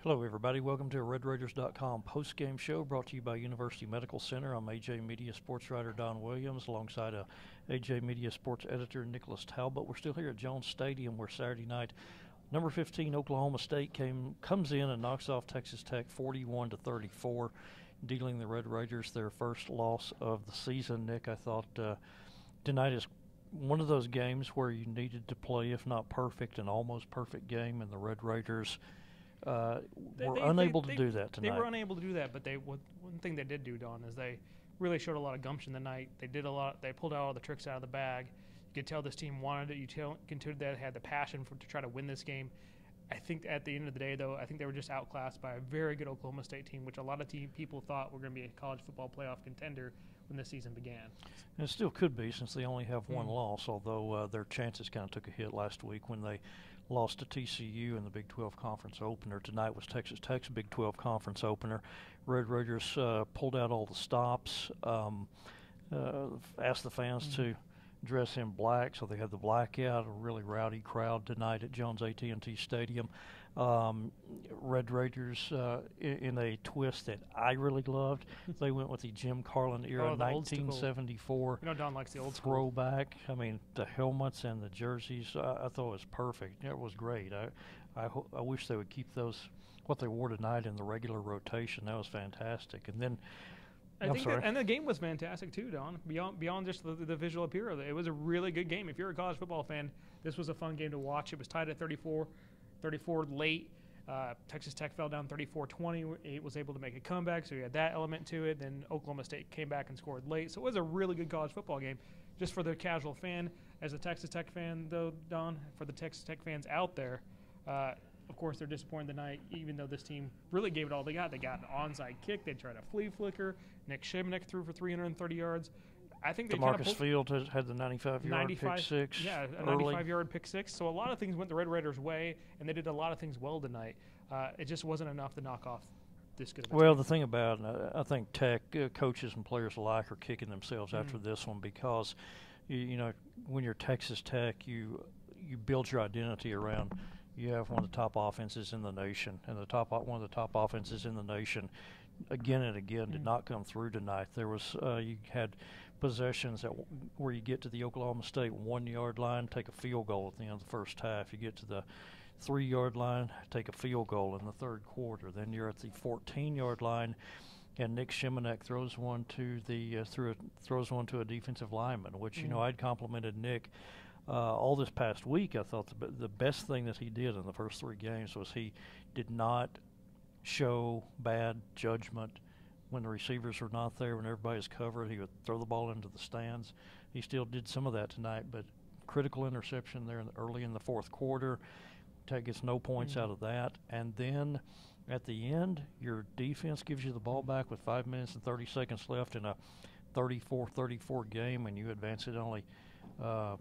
Hello, everybody. Welcome to a RedRaiders.com post-game show brought to you by University Medical Center. I'm AJ Media sports writer Don Williams alongside AJ Media sports editor Nicholas Talbot. We're still here at Jones Stadium where Saturday night number 15 Oklahoma State comes in and knocks off Texas Tech 41-34, dealing the Red Raiders their first loss of the season. Nick, I thought tonight is one of those games where you needed to play, if not perfect, an almost perfect game, and the Red Raiders were unable to do that tonight. They were unable to do that, but one thing they did do, Don, is they really showed a lot of gumption tonight. They did a lot. They pulled out all the tricks out of the bag. You could tell this team wanted it. You could tell that they had the passion to try to win this game. I think at the end of the day, though, I think they were just outclassed by a very good Oklahoma State team, which a lot of people thought were going to be a college football playoff contender when the season began. And it still could be, since they only have one loss, although their chances kind of took a hit last week when they lost to TCU in the Big 12 Conference opener. Tonight was Texas Tech's Big 12 Conference opener. Red Raiders pulled out all the stops, asked the fans to dress in black, so they had the blackout. A really rowdy crowd tonight at Jones AT&T Stadium. Red Raiders, in a twist that I really loved, they went with the Jim Carlin era 1974 Don likes the old throwback. I mean, the helmets and the jerseys, I thought it was perfect. It was great. I wish they would keep those, what they wore tonight, in the regular rotation. That was fantastic. And then and the game was fantastic too, Don. Beyond just the visual appeal of it, it was a really good game. If you're a college football fan, this was a fun game to watch. It was tied at 34 late. Texas Tech fell down 34-20. It was able to make a comeback, so you had that element to it. Then Oklahoma State came back and scored late. So it was a really good college football game. Just for the casual fan, as a Texas Tech fan, though, Don, for the Texas Tech fans out there, of course, they're disappointed tonight, even though this team really gave it all they got. They got an onside kick. They tried a flea flicker. Nick Shimonek threw for 330 yards. I think they DeMarcus Field had the 95-yard pick six. Yeah, a 95-yard pick six. So a lot of things went the Red Raiders' way, and they did a lot of things well tonight. It just wasn't enough to knock off this good of a team. Well, the thing about it, I think Tech coaches and players alike are kicking themselves after this one, because you know, when you're Texas Tech, you build your identity around. You have one of the top offenses in the nation, and one of the top offenses in the nation, again and again, did not come through tonight. There was you had possessions where you get to the Oklahoma State 1-yard line, take a field goal at the end of the first half. You get to the 3-yard line, take a field goal in the third quarter. Then you're at the 14-yard line, and Nick Shimonek throws one to a defensive lineman, which I'd complimented Nick. All this past week, I thought the best thing that he did in the first 3 games was he did not show bad judgment when the receivers were not there, when everybody's covered. He would throw the ball into the stands. He still did some of that tonight, but critical interception there early in the fourth quarter. Tech gets no points out of that. And then at the end, your defense gives you the ball back with 5 minutes and 30 seconds left in a 34-34 game, and you advance it only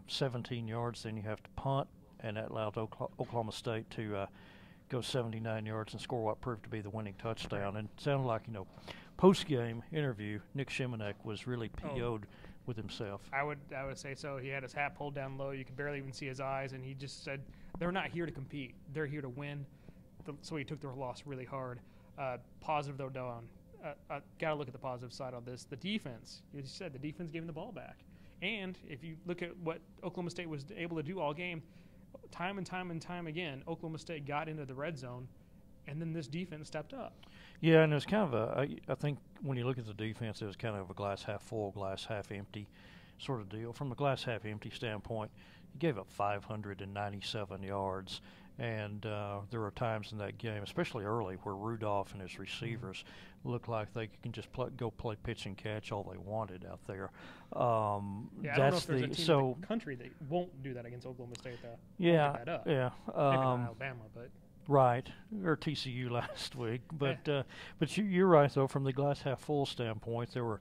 17 yards. Then you have to punt, and that allowed Oklahoma State to go 79 yards and score what proved to be the winning touchdown. And it sounded like, post-game interview, Nick Shimonek was really PO'd with himself. I would say so. He had his hat pulled down low. You could barely even see his eyes, and he just said, they're not here to compete. They're here to win. So he took their loss really hard. Positive, though, Don. Got to look at the positive side on this. The defense, as you said, the defense gave him the ball back. And if you look at what Oklahoma State was able to do all game, time and time again, Oklahoma State got into the red zone, and then this defense stepped up. Yeah, and it was kind of I think when you look at the defense, it was kind of a glass half full, glass half empty sort of deal. From the glass half empty standpoint, he gave up 597 yards. And there were times in that game, especially early, where Rudolph and his receivers looked like they can just go play pitch and catch all they wanted out there. I don't know if there's a team in the country that won't do that against Oklahoma State, though. Yeah, that up. yeah. Maybe not Alabama, but right, or TCU last week. But you're right, though. From the glass half full standpoint, there were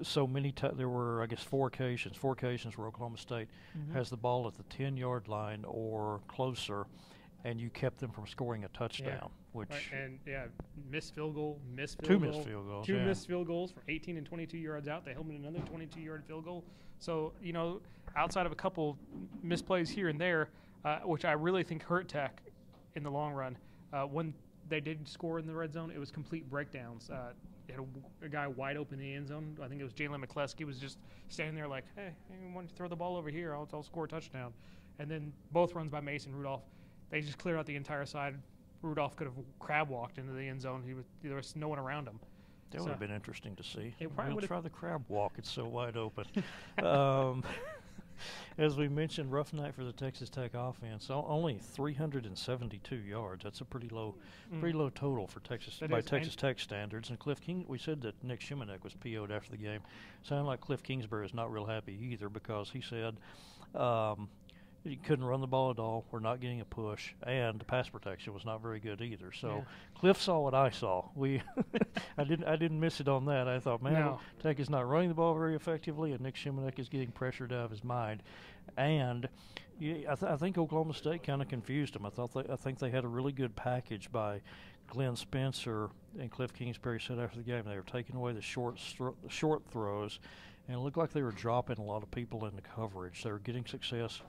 so many. There were, I guess, 4 occasions. 4 occasions where Oklahoma State has the ball at the 10-yard line or closer, and you kept them from scoring a touchdown. Which missed field goal, two missed field goals, two missed field goals from 18 and 22 yards out. They held in another 22-yard field goal. So outside of a couple misplays here and there, which I really think hurt Tech in the long run, when they did score in the red zone, it was complete breakdowns. They had a guy wide open in the end zone. I think it was Jalen McCleskey was just standing there like, hey, why don't you throw the ball over here? I'll score a touchdown. And then both runs by Mason Rudolph, they just cleared out the entire side. Rudolph could have crab walked into the end zone. There was no one around him. That would have been interesting to see. We'll try the crab walk. It's so wide open. As we mentioned, rough night for the Texas Tech offense. Only 372 yards. That's a pretty low total for Texas Texas Tech standards. And Cliff King, we said that Nick Shimanek was PO'd after the game. Sounded like Cliff Kingsbury is not real happy either, because he said he couldn't run the ball at all. We're not getting a push, and the pass protection was not very good either. So Cliff saw what I saw. I didn't miss it on that. I thought, man, Tech is not running the ball very effectively, and Nick Shimanek is getting pressured out of his mind. And I think Oklahoma State kind of confused him. I think they had a really good package by Glenn Spencer and Cliff Kingsbury said after the game. They were taking away the short throws, and it looked like they were dropping a lot of people into coverage. They were getting success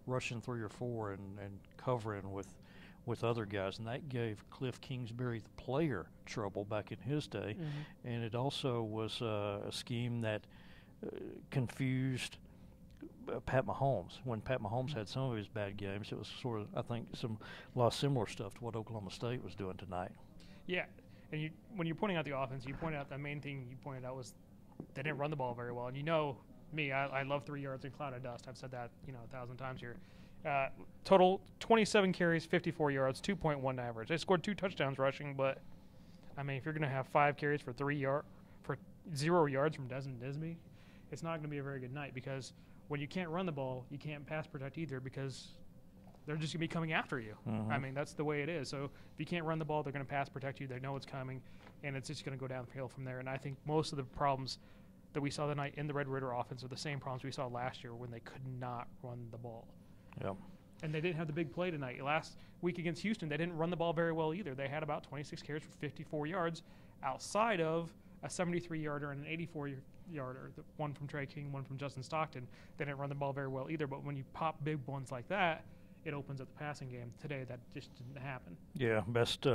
rushing 3 or 4 and covering with other guys, and that gave Cliff Kingsbury, the player, trouble back in his day. And it also was a scheme that confused Pat Mahomes. When Pat Mahomes had some of his bad games, it was sort of, I think, a lot of similar stuff to what Oklahoma State was doing tonight. Yeah, and when you're pointing out the offense, you pointed out the main thing you pointed out was they didn't run the ball very well. And me, I love 3 yards in cloud of dust. I've said that 1,000 times here. Total 27 carries, 54 yards, 2.1 average. They scored 2 touchdowns rushing, but I mean, if you're going to have 5 carries for 0 yards from Desmond Disney, it's not going to be a very good night, because when you can't run the ball, you can't pass protect either, because they're just going to be coming after you. I mean, that's the way it is. So if you can't run the ball, they're going to pass protect you. They know it's coming, and it's just going to go downhill from there. And I think most of the problems that we saw tonight in the Red Raider offense are the same problems we saw last year when they could not run the ball. Yep. And they didn't have the big play tonight. Last week against Houston, they didn't run the ball very well either. They had about 26 carries for 54 yards outside of a 73-yarder and an 84-yarder, one from Trey King, one from Justin Stockton. They didn't run the ball very well either, but when you pop big ones like that, it opens up the passing game. Today, that just didn't happen. Yeah, best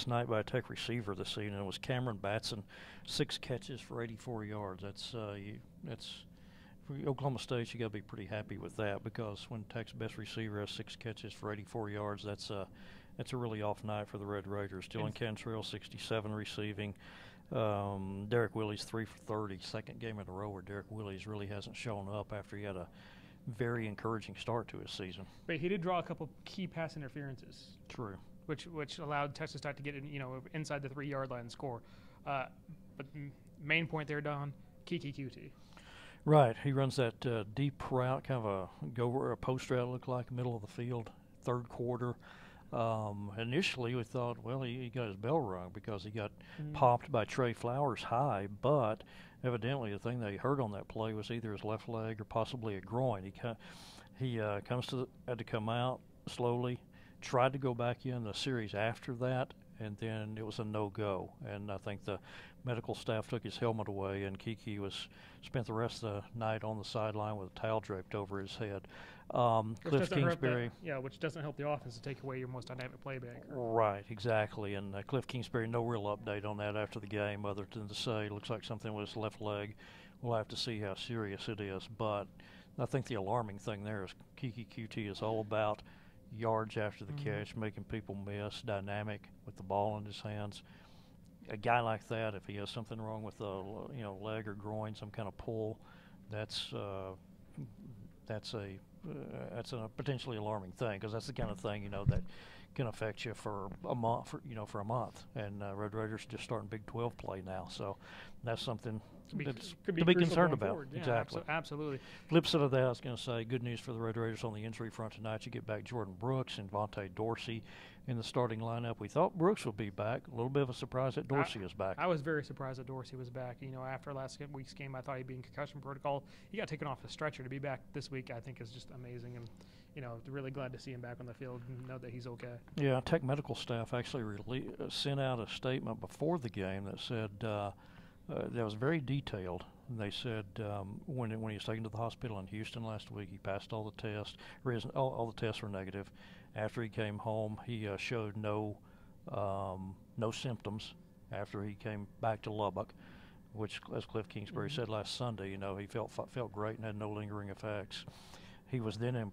night by a Tech receiver this season was Cameron Batson, 6 catches for 84 yards. That's for Oklahoma State. You got to be pretty happy with that, because when Tech's best receiver has 6 catches for 84 yards, that's a really off night for the Red Raiders. Dylan Cantrell, 67 receiving. Derek Willis 3 for 30. Second game in a row where Derek Willis really hasn't shown up after he had a very encouraging start to his season. But he did draw a couple key pass interferences. True. Which allowed Texas Tech to get inside the 3-yard line and score. But main point there, Don, Kiki QT. Right. He runs that deep route, kind of a post route, look like middle of the field, third quarter. Initially, we thought, well, he got his bell rung because he got popped by Trey Flowers high, but evidently the thing that he hurt on that play was either his left leg or possibly a groin. He had to come out slowly, tried to go back in the series after that, and then it was a no-go. And I think the medical staff took his helmet away, and Kiki spent the rest of the night on the sideline with a towel draped over his head. Cliff Kingsbury, which doesn't help the offense to take away your most dynamic playmaker. Right, exactly. And Cliff Kingsbury, no real update on that after the game, other than to say it looks like something with his left leg. We'll have to see how serious it is. But I think the alarming thing there is Kiki QT is all about yards after the catch, making people miss, dynamic with the ball in his hands. A guy like that, if he has something wrong with the leg or groin, some kind of pull, that's a potentially alarming thing, because that's the kind of thing that can affect you for a month. And Red Raiders just starting Big 12 play now, so that's something to be concerned about. Yeah, exactly. Absolutely. Flip side of that, I was going to say, good news for the Red Raiders on the injury front tonight. You get back Jordan Brooks and Vontae Dorsey in the starting lineup. We thought Brooks would be back. A little bit of a surprise that Dorsey is back. I was very surprised that Dorsey was back. After last week's game, I thought he'd be in concussion protocol. He got taken off the stretcher. To be back this week, I think, is just amazing. And really glad to see him back on the field and know that he's okay. Yeah, Tech medical staff actually sent out a statement before the game that said that was very detailed. And they said when he was taken to the hospital in Houston last week, he passed all the tests. All the tests were negative. After he came home, he showed no no symptoms after he came back to Lubbock, which, as Cliff Kingsbury said last Sunday, he felt great and had no lingering effects. He was then in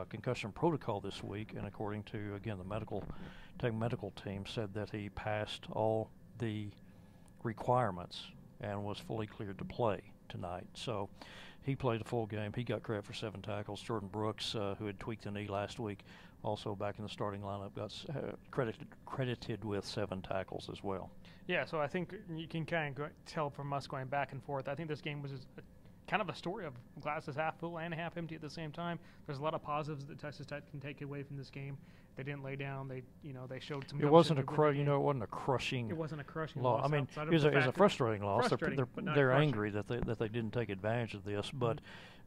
concussion protocol this week, and according to, again, the medical team said that he passed all the requirements and was fully cleared to play tonight. So he played a full game. He got credit for 7 tackles. Jordan Brooks, who had tweaked the knee last week, also back in the starting lineup, got credited with 7 tackles as well. Yeah, so I think you can kind of tell from us going back and forth. I think this game was kind of a story of glasses half full and half empty at the same time. There's a lot of positives that Texas Tech can take away from this game. They didn't lay down. They showed some. It wasn't a it wasn't a crushing. It wasn't a crushing loss. loss. I mean, it was a frustrating loss. They're angry that they didn't take advantage of this, but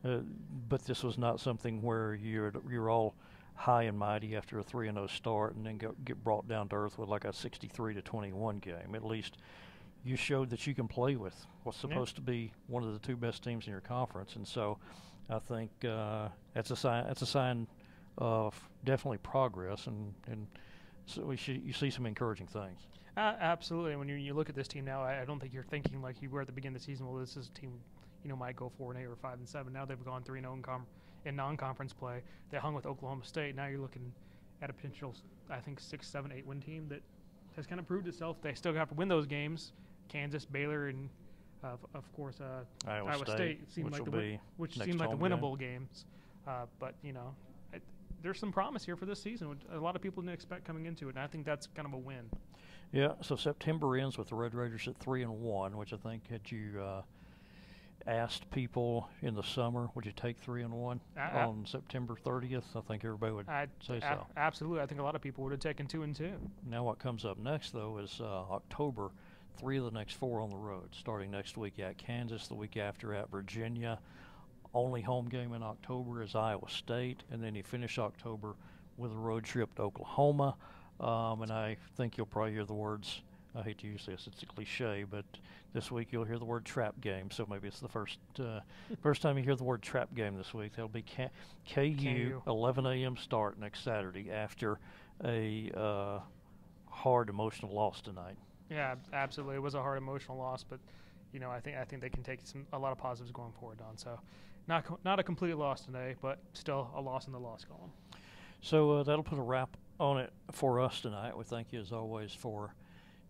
this was not something where you're all high and mighty after a 3-0 start and then get brought down to earth with like a 63-21 game. At least you showed that you can play with what's supposed to be one of the 2 best teams in your conference, and so I think that's a sign. That's a sign of definitely progress, and so you see some encouraging things. Absolutely. When you look at this team now, I don't think you're thinking like you were at the beginning of the season. Well, this is a team, might go 4-8 or 5-7. Now they've gone 3-0 in non-conference play. They hung with Oklahoma State. Now you're looking at a potential, I think, 6, 7, 8 win team that has kind of proved itself. They still have to win those games. Kansas, Baylor, and of course Iowa State seem like the winnable games. But there's some promise here for this season, which a lot of people didn't expect coming into it, and I think that's kind of a win. Yeah. So September ends with the Red Raiders at 3-1, which I think had you asked people in the summer, would you take 3-1 on September 30th? I think everybody would say so. Absolutely. I think a lot of people would have taken 2-2. Now what comes up next, though, is October. 3 of the next 4 on the road, starting next week at Kansas, the week after at Virginia. Only home game in October is Iowa State, and then you finish October with a road trip to Oklahoma. And I think you'll probably hear the words, I hate to use this, it's a cliche, but this week you'll hear the word trap game, so maybe it's the first time you hear the word trap game this week. That'll be KU, 11 a.m. start next Saturday after a hard emotional loss tonight. Yeah, absolutely. It was a hard emotional loss, but I think they can take a lot of positives going forward, Don. So, not a complete loss today, but still a loss in the loss column. So that'll put a wrap on it for us tonight. We thank you as always for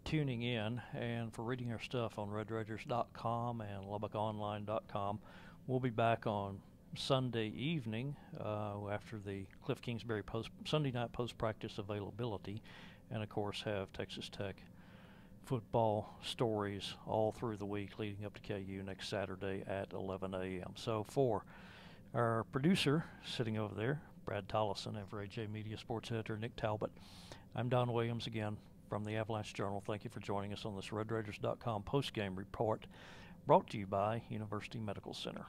tuning in and for reading our stuff on RedRaiders.com and LubbockOnline.com. We'll be back on Sunday evening after the Cliff Kingsbury Sunday night post-practice availability, and of course have Texas Tech football stories all through the week leading up to KU next Saturday at 11 a.m. So for our producer sitting over there, Brad Tollison, and for AJ Media Sports Editor Nick Talbot, I'm Don Williams again from the Avalanche-Journal. Thank you for joining us on this RedRaiders.com postgame report brought to you by University Medical Center.